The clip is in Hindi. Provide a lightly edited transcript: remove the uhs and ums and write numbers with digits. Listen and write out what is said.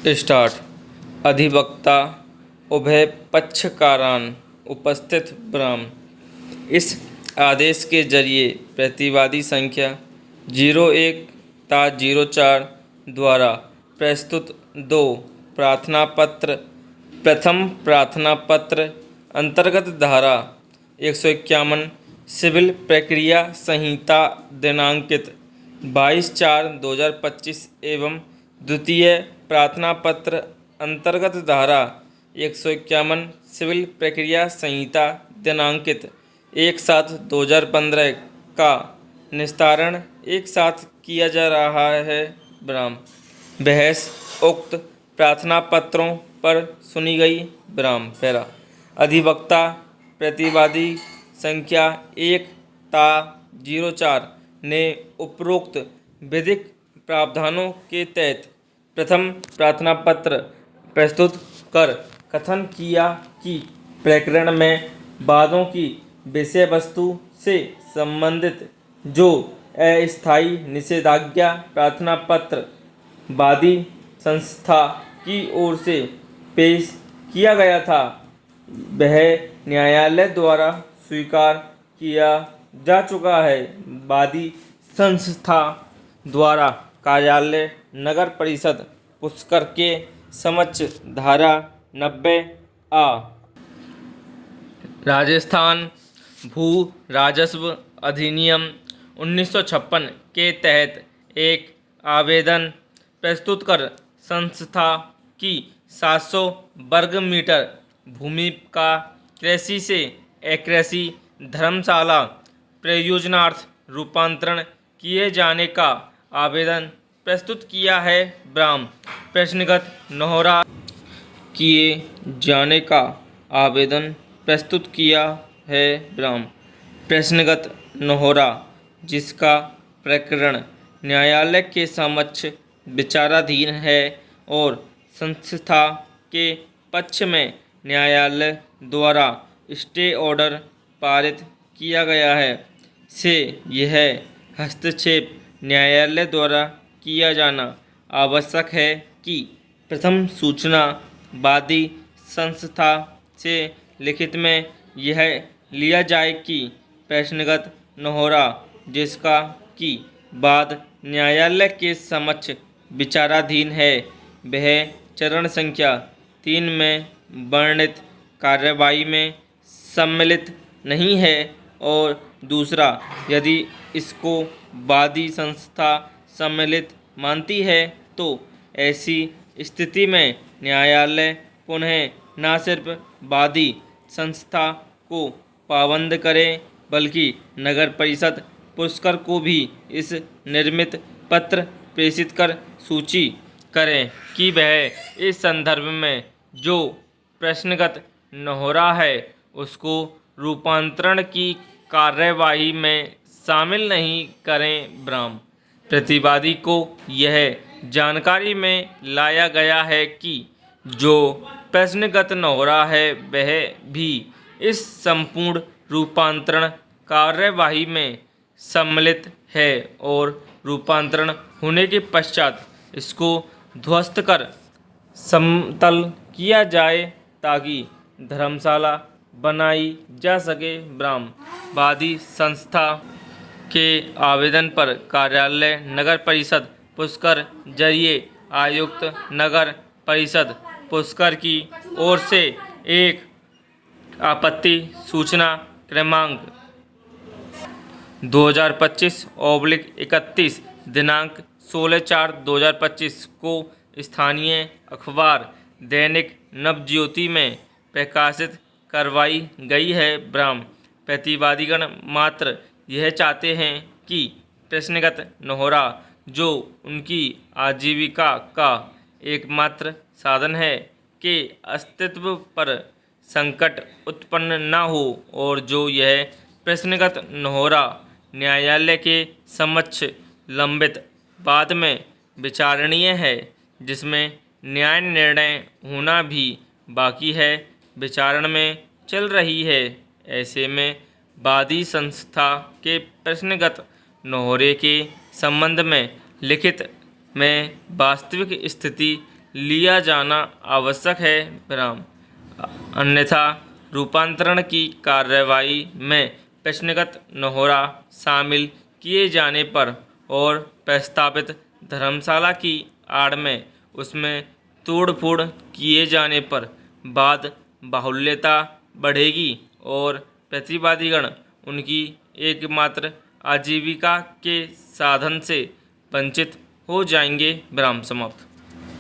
स्टार्ट। अधिवक्ता उभय पक्षकारान उपस्थित ब्राह्म। इस आदेश के जरिए प्रतिवादी संख्या 01 ता 04 द्वारा प्रस्तुत दो प्रार्थना पत्र, प्रथम प्रार्थना पत्र अंतर्गत धारा 151 सिविल प्रक्रिया संहिता दिनांकित 22/4/2025 एवं द्वितीय प्रार्थना पत्र अंतर्गत धारा 151 सिविल प्रक्रिया संहिता दिनांकित 1/7/2015 का निस्तारण एक साथ किया जा रहा है। ब्राह्म। बहस उक्त प्रार्थना पत्रों पर सुनी गई। ब्राह्म। पहला, अधिवक्ता प्रतिवादी संख्या 1 ता 04 ने उपरोक्त विधिक प्रावधानों के तहत प्रथम प्रार्थना पत्र प्रस्तुत कर कथन किया कि प्रकरण में वादों की विषय वस्तु से संबंधित जो अस्थायी निषेधाज्ञा प्रार्थना पत्र वादी संस्था की ओर से पेश किया गया था, वह न्यायालय द्वारा स्वीकार किया जा चुका है। वादी संस्था द्वारा कार्यालय नगर परिषद पुष्कर के समक्ष धारा 90A राजस्थान भू राजस्व अधिनियम 1956 के तहत एक आवेदन प्रस्तुत कर संस्था की 700 वर्ग मीटर भूमि का कृषि से अकृषि धर्मशाला प्रयोजनार्थ रूपांतरण किए जाने का आवेदन प्रस्तुत किया है। ब्राह्म। प्रश्नगत नोहरा किए जाने का आवेदन प्रस्तुत किया है। ब्राह्म। प्रश्नगत नोहरा जिसका प्रकरण न्यायालय के समक्ष विचाराधीन है और संस्था के पक्ष में न्यायालय द्वारा स्टे ऑर्डर पारित किया गया है, से यह हस्तक्षेप न्यायालय द्वारा किया जाना आवश्यक है कि प्रथम सूचना वादी संस्था से लिखित में यह लिया जाए कि प्रश्नगत नोहरा जिसका कि वाद न्यायालय के समक्ष विचाराधीन है, वह चरण संख्या 3 में वर्णित कार्यवाही में सम्मिलित नहीं है, और दूसरा, यदि इसको वादी संस्था सम्मिलित मानती है तो ऐसी स्थिति में न्यायालय पुनः न सिर्फ वादी संस्था को पाबंद करे बल्कि नगर परिषद पुष्कर को भी इस निर्मित पत्र प्रेषित कर सूची करें कि वह इस संदर्भ में जो प्रश्नगत नोहरा है उसको रूपांतरण की कार्यवाही में शामिल नहीं करें। ब्राह्म। प्रतिवादी को यह जानकारी में लाया गया है कि जो प्रश्नगत नोहरा है वह भी इस संपूर्ण रूपांतरण कार्यवाही में सम्मिलित है और रूपांतरण होने के पश्चात इसको ध्वस्त कर समतल किया जाए ताकि धर्मशाला बनाई जा सके। ब्राह्म। वादी संस्था के आवेदन पर कार्यालय नगर परिषद पुष्कर जरिए आयुक्त नगर परिषद पुष्कर की ओर से एक आपत्ति सूचना क्रमांक 2025/31 दिनांक 16/4/2025 को स्थानीय अखबार दैनिक नवज्योति में प्रकाशित करवाई गई है। ब्राह्म। प्रतिवादीगण मात्र यह चाहते हैं कि प्रश्नगत नोहरा जो उनकी आजीविका का एकमात्र साधन है के अस्तित्व पर संकट उत्पन्न न हो, और जो यह प्रश्नगत नोहरा न्यायालय के समक्ष लंबित बाद में विचारणीय है जिसमें न्याय निर्णय होना भी बाकी है, विचारण में चल रही है। ऐसे में वादी संस्था के प्रश्नगत नोहरे के संबंध में लिखित में वास्तविक स्थिति लिया जाना आवश्यक है विराम। अन्यथा रूपांतरण की कार्रवाई में प्रश्नगत नहोरा शामिल किए जाने पर और प्रस्तावित धर्मशाला की आड़ में उसमें तोड़-फोड़ किए जाने पर वाद बाहुल्यता बढ़ेगी और प्रतिवादीगण उनकी एकमात्र आजीविका के साधन से वंचित हो जाएंगे। विराम समाप्त।